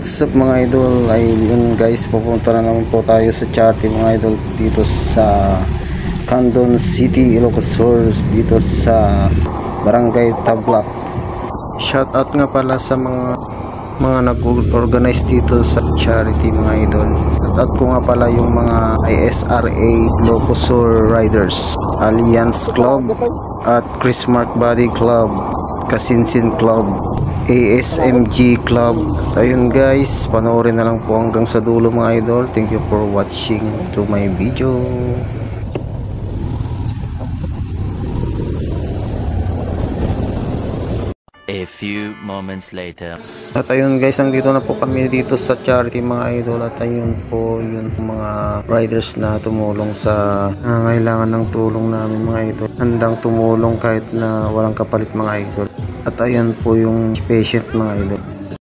What's up mga idol, ay yun guys, pupunta na naman po tayo sa charity mga idol dito sa Candon City, Ilocos Sur, dito sa Barangay Tablak. Shoutout nga pala sa mga nag-organize dito sa charity mga idol. Shoutout ko nga pala yung mga ISRA Ilocos Sur Riders, Alliance Club at Chris Mark Body Club, Kasinsin Club, ASMG Club. At ayun guys, panoorin na lang po hanggang sa dulo mga idol. Thank you for watching to my video. A few moments later. At ayun guys, nandito na po kami dito sa charity mga idol. At ayun po yung mga riders na tumulong sa kailangan ng tulong namin mga idol. Handang tumulong kahit na walang kapalit mga idol. At ayan po yung patient mga idol.